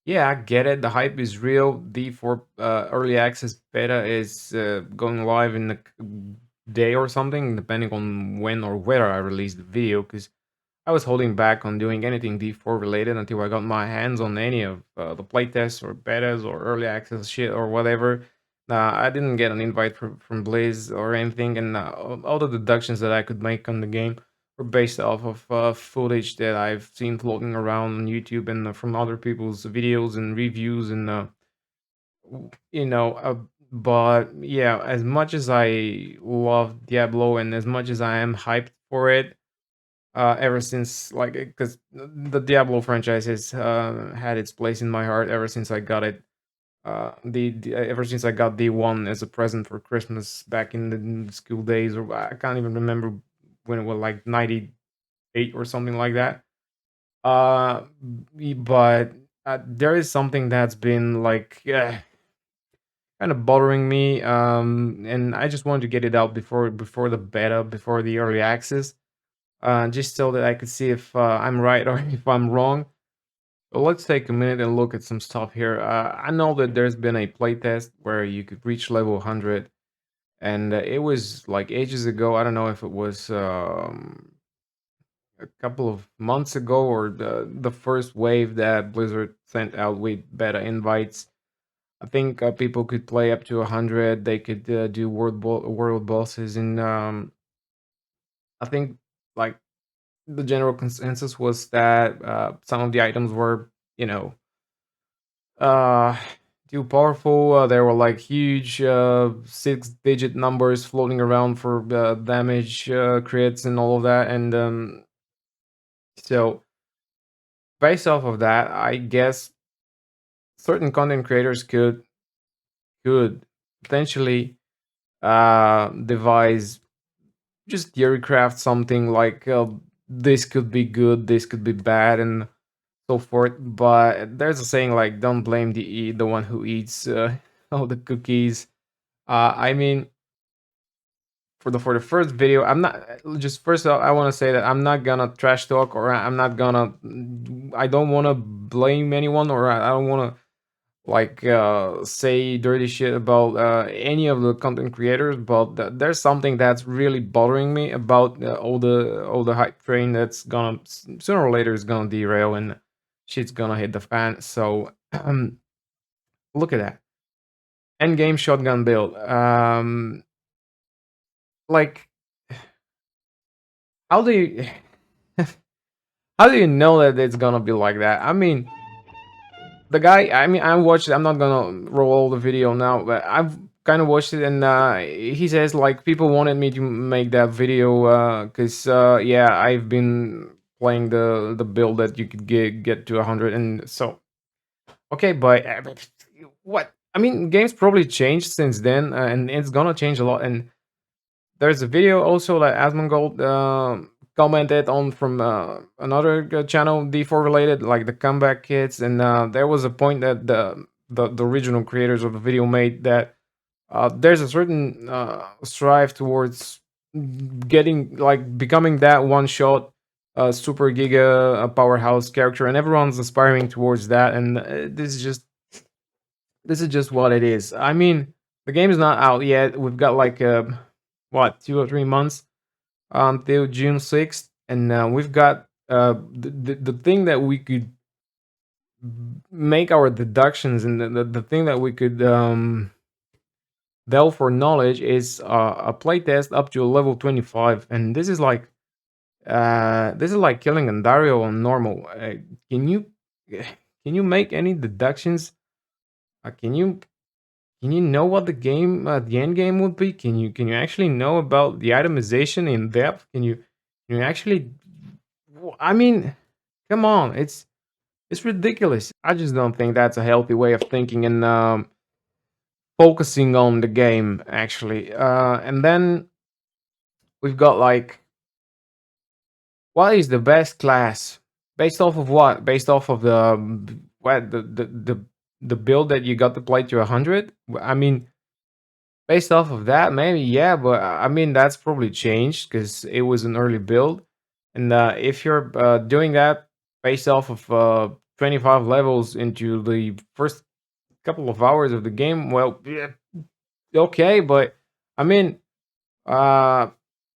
Yeah, I get it. The hype is real. D4 early access beta is going live in day or something, depending on when or where I release the video. Because I was holding back on doing anything D4 related until I got my hands on any of the playtests or betas or early access shit or whatever. I didn't get an invite from Blizz or anything, and all the deductions that I could make on the game were based off of footage that I've seen floating around on YouTube and from other people's videos and reviews and you know. But yeah, as much as I love Diablo and as much as I am hyped for it, ever since like because the Diablo franchise has had its place in my heart ever since I got it. Ever since I got D1 as a present for Christmas back in the school days, or I can't even remember when it was like 98 or something like that. Uh, but there is something that's been like kind of bothering me, and I just wanted to get it out before the beta, before the early access, just so that I could see if I'm right or if I'm wrong. Well, let's take a minute and look at some stuff here. I know that there's been a playtest where you could reach level 100, and it was like ages ago. I don't know if it was a couple of months ago or the first wave that Blizzard sent out with beta invites. I think people could play up to 100. They could do world bosses, and I think like the general consensus was that some of the items were, you know, uh too powerful. There were like huge 6-digit numbers floating around for damage crits and all of that, and so based off of that, I guess certain content creators could potentially devise just theory craft something like this could be good, this could be bad, and so forth. But there's a saying like, "Don't blame the one who eats all the cookies." I mean, for the first video, I'm not just first. I want to say that I'm not gonna trash talk, or I'm not gonna. I don't want to blame anyone, or I don't want to like say dirty shit about any of the content creators. But there's something that's really bothering me about all the hype train that's gonna sooner or later is gonna derail and shit's gonna hit the fan. So look at that end game shotgun build. Like how do you how do you know that it's gonna be like that? I mean, the guy. I mean, I watched it. I'm not gonna roll the video now, but I've kind of watched it, and he says like people wanted me to make that video because yeah, I've been playing the build that you could get to 100, and so okay, but what? I mean, games probably changed since then, and it's gonna change a lot. And there's a video also that Asmongold commented on from another channel, D4 related, like the comeback kids, and there was a point that the original creators of the video made that there's a certain strive towards getting like becoming that one shot super giga powerhouse character, and everyone's aspiring towards that. And this is just what it is. I mean, the game is not out yet. We've got like what 2 or 3 months until June 6th, and we've got the thing that we could make our deductions, and the thing that we could delve for knowledge is a playtest up to a level 25, and this is like killing a Dario on normal. Can you can you make any deductions? Can you know what the end game would be? Can you actually know about the itemization in depth? Can you actually? I mean, come on, it's ridiculous. I just don't think that's a healthy way of thinking and focusing on the game actually. And then we've got like, what is the best class based off of what? Based off of what the build that you got to play to 100. I mean, based off of that, maybe yeah, but I mean that's probably changed because it was an early build, and if you're doing that based off of 25 levels into the first couple of hours of the game, well, yeah, okay, but I mean, uh,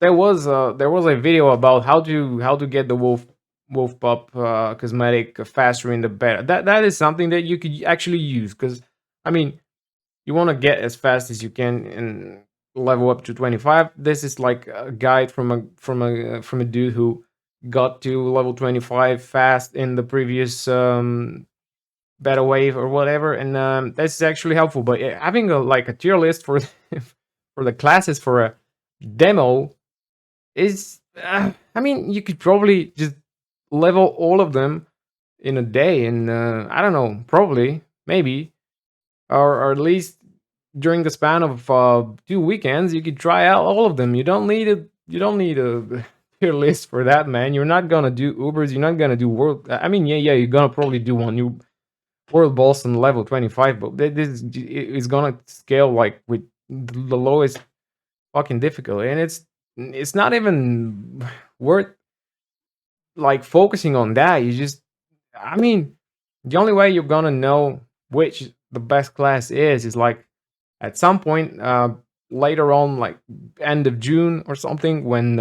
there was a video about how to get the wolf pup cosmetic faster in the beta. That is something that you could actually use because I mean, you want to get as fast as you can and level up to 25. This is like a guide from a dude who got to level 25 fast in the previous beta wave or whatever, and that's actually helpful. But having a like a tier list for for the classes for a demo is I mean, you could probably just level all of them in a day, and I don't know, probably, maybe, or at least during the span of 2 weekends, you could try out all of them. You don't need a tier list for that, man. You're not gonna do Ubers. You're not gonna do world. I mean, yeah, you're gonna probably do one new world boss on level 25, but this is gonna scale like with the lowest fucking difficulty, and it's not even worth like focusing on that. You just, I mean, the only way you're gonna know which the best class is like at some point later on, like end of June or something, when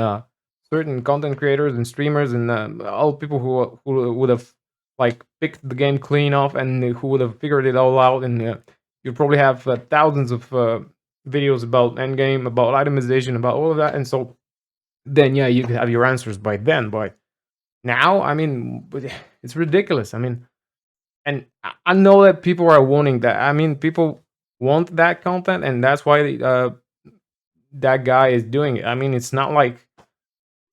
certain content creators and streamers and all people who would have like picked the game clean off and who would have figured it all out, and you probably have thousands of videos about endgame, about itemization, about all of that, and so then yeah, you could have your answers by then. But now, I mean, it's ridiculous. I mean, and I know that people are wanting that. I mean, people want that content, and that's why that guy is doing it. I mean, it's not like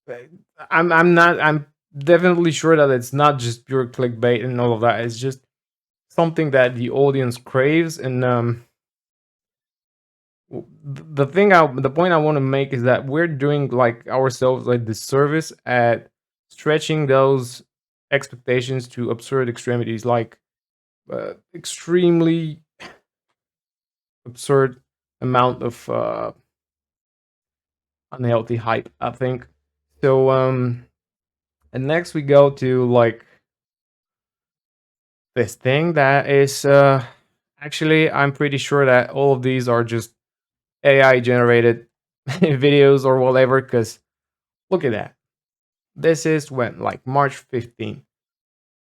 uh, I'm not. I'm definitely sure that it's not just pure clickbait and all of that. It's just something that the audience craves. And the point I want to make is that we're doing like ourselves like disservice at stretching those expectations to absurd extremities, like extremely absurd amount of unhealthy hype, I think. So and next we go to like this thing that is actually, I'm pretty sure that all of these are just AI generated videos or whatever, because look at that. This is when like March 15th.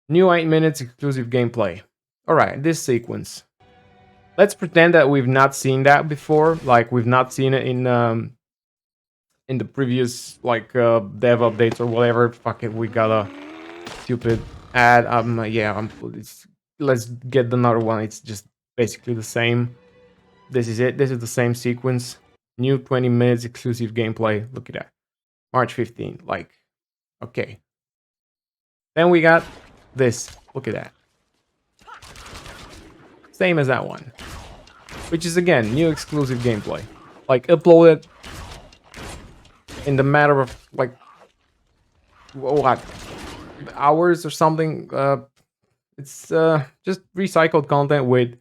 New 8 minutes exclusive gameplay. Alright, this sequence. Let's pretend that we've not seen that before, like we've not seen it in the previous like dev updates or whatever. Fuck it, we got a stupid ad. Yeah, let's get another one. It's just basically the same. This is it. This is the same sequence. New 20 minutes exclusive gameplay. Look at that. March 15th. Like, okay. Then we got this. Look at that. Same as that one. Which is again new exclusive gameplay. Like uploaded in the matter of like what, hours or something. It's just recycled content with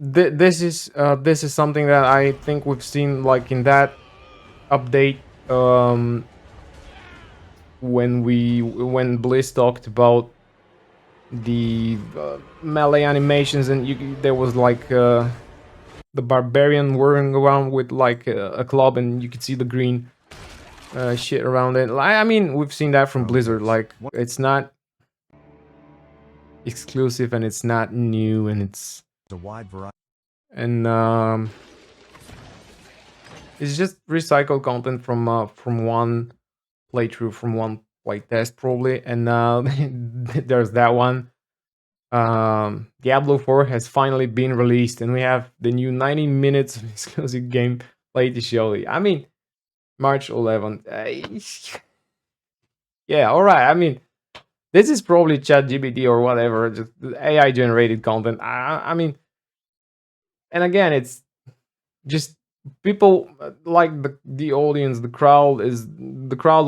this is something that I think we've seen like in that update when Bliss talked about the melee animations, and there was like the barbarian whirling around with like a club, and you could see the green shit around it. I mean, we've seen that from Blizzard. Like, it's not exclusive and it's not new, and it's a wide variety. and it's just recycled content from one playthrough, from one playtest probably. And there's that one. Diablo 4 has finally been released, and we have the new 90 minutes of exclusive gameplay to show you. I mean, March 11th. Yeah, all right. I mean, this is probably ChatGPT or whatever, just AI generated content. I mean, and again, it's just people like the audience, the crowd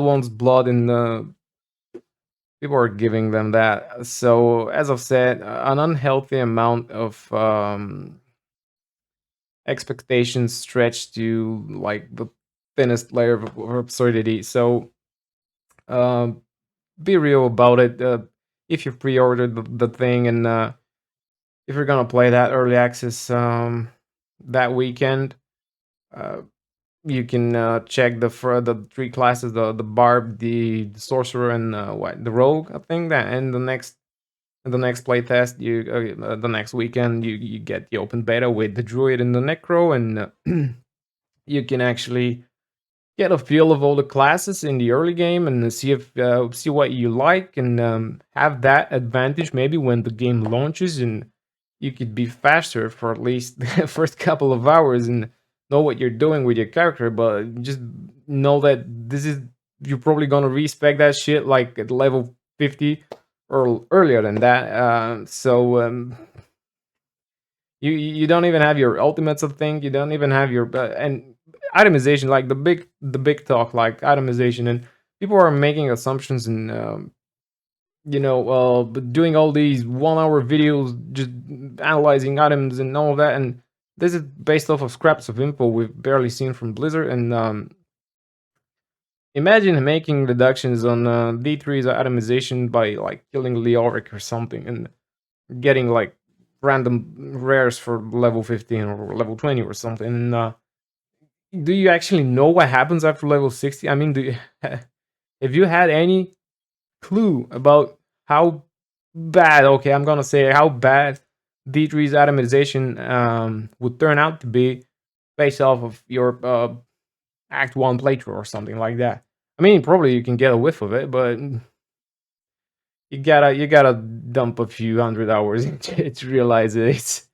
wants blood, and people are giving them that. So as I've said, an unhealthy amount of expectations stretched to like the thinnest layer of absurdity. So be real about it. if you pre-ordered the thing, and if you're gonna play that early access that weekend, uh, you can check the three classes: the barb, the sorcerer, and what, the rogue. I think that, and the next playtest, the next weekend, you get the open beta with the druid and the necro, and you can actually get a feel of all the classes in the early game, and see if see what you like, and have that advantage maybe when the game launches, and you could be faster for at least the first couple of hours and know what you're doing with your character. But just know that this is, you're probably gonna respec that shit like at level 50 or earlier than that. So you don't even have your ultimates of thing. You don't even have your and itemization, like the big talk, like itemization, and people are making assumptions, and but doing all these 1 hour videos just analyzing items and all of that, and this is based off of scraps of info we've barely seen from Blizzard. And imagine making reductions on D3's itemization by like killing Leoric or something, and getting like random rares for level 15 or level 20 or something. And do you actually know what happens after level 60? I mean, if you had any clue about how bad, okay, I'm gonna say how bad D3's atomization would turn out to be based off of your Act 1 playthrough or something like that. I mean, probably you can get a whiff of it, but you gotta dump a few hundred hours into it to realize it's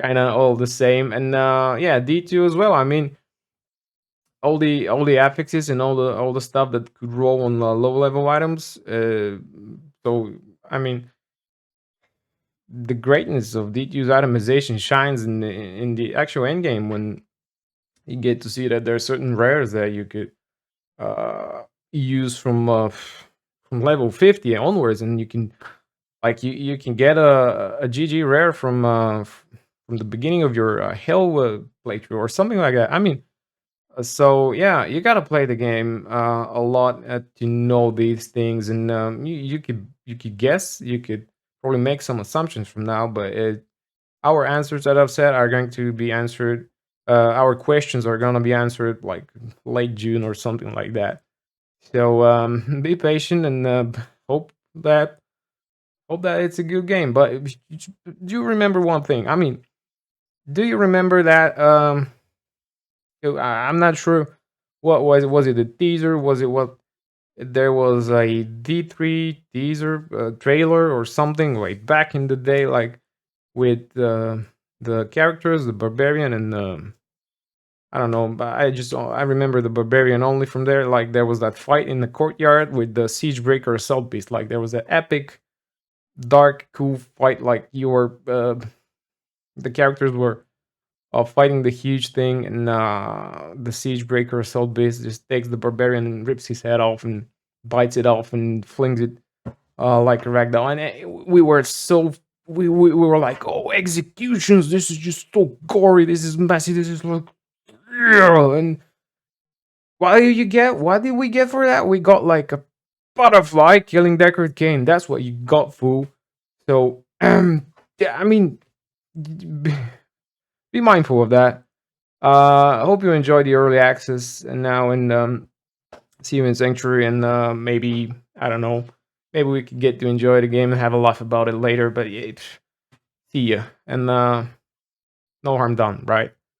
kind of all the same. And yeah, D2 as well. I mean, all the affixes and all the stuff that could roll on low level items. So I mean, the greatness of D2's itemization shines in the actual end game, when you get to see that there are certain rares that you could uh, use from level 50 onwards, and you can, like, you can get a GG rare from the beginning of your hell playthrough or something like that. I mean, so yeah, you gotta play the game a lot to know these things, and you could guess, you could probably make some assumptions from now, but our answers that I've said are going to be answered. Our questions are gonna be answered like late June or something like that. So be patient, and hope that hope that it's a good game. But do you remember one thing? I mean, do you remember that? I'm not sure what was it. Was it a teaser? Was it what? There was a D3 teaser trailer or something like back in the day, like with the characters, the barbarian, and I don't know, but I remember the barbarian only from there. Like there was that fight in the courtyard with the Siegebreaker assault beast. Like there was an epic, dark, cool fight. Like the characters were fighting the huge thing, and the Siegebreaker assault beast just takes the barbarian and rips his head off and bites it off and flings it like a ragdoll. And we were so we were like, oh, executions! This is just so gory. This is messy. This is like, yeah. And what did we get for that? We got like a butterfly killing Deckard Cain. That's what you got, fool. So yeah, I mean, be mindful of that. I hope you enjoy the early access, and now, and see you in Sanctuary, and maybe, I don't know, maybe we could get to enjoy the game and have a laugh about it later. But yeah, see ya, and no harm done, right?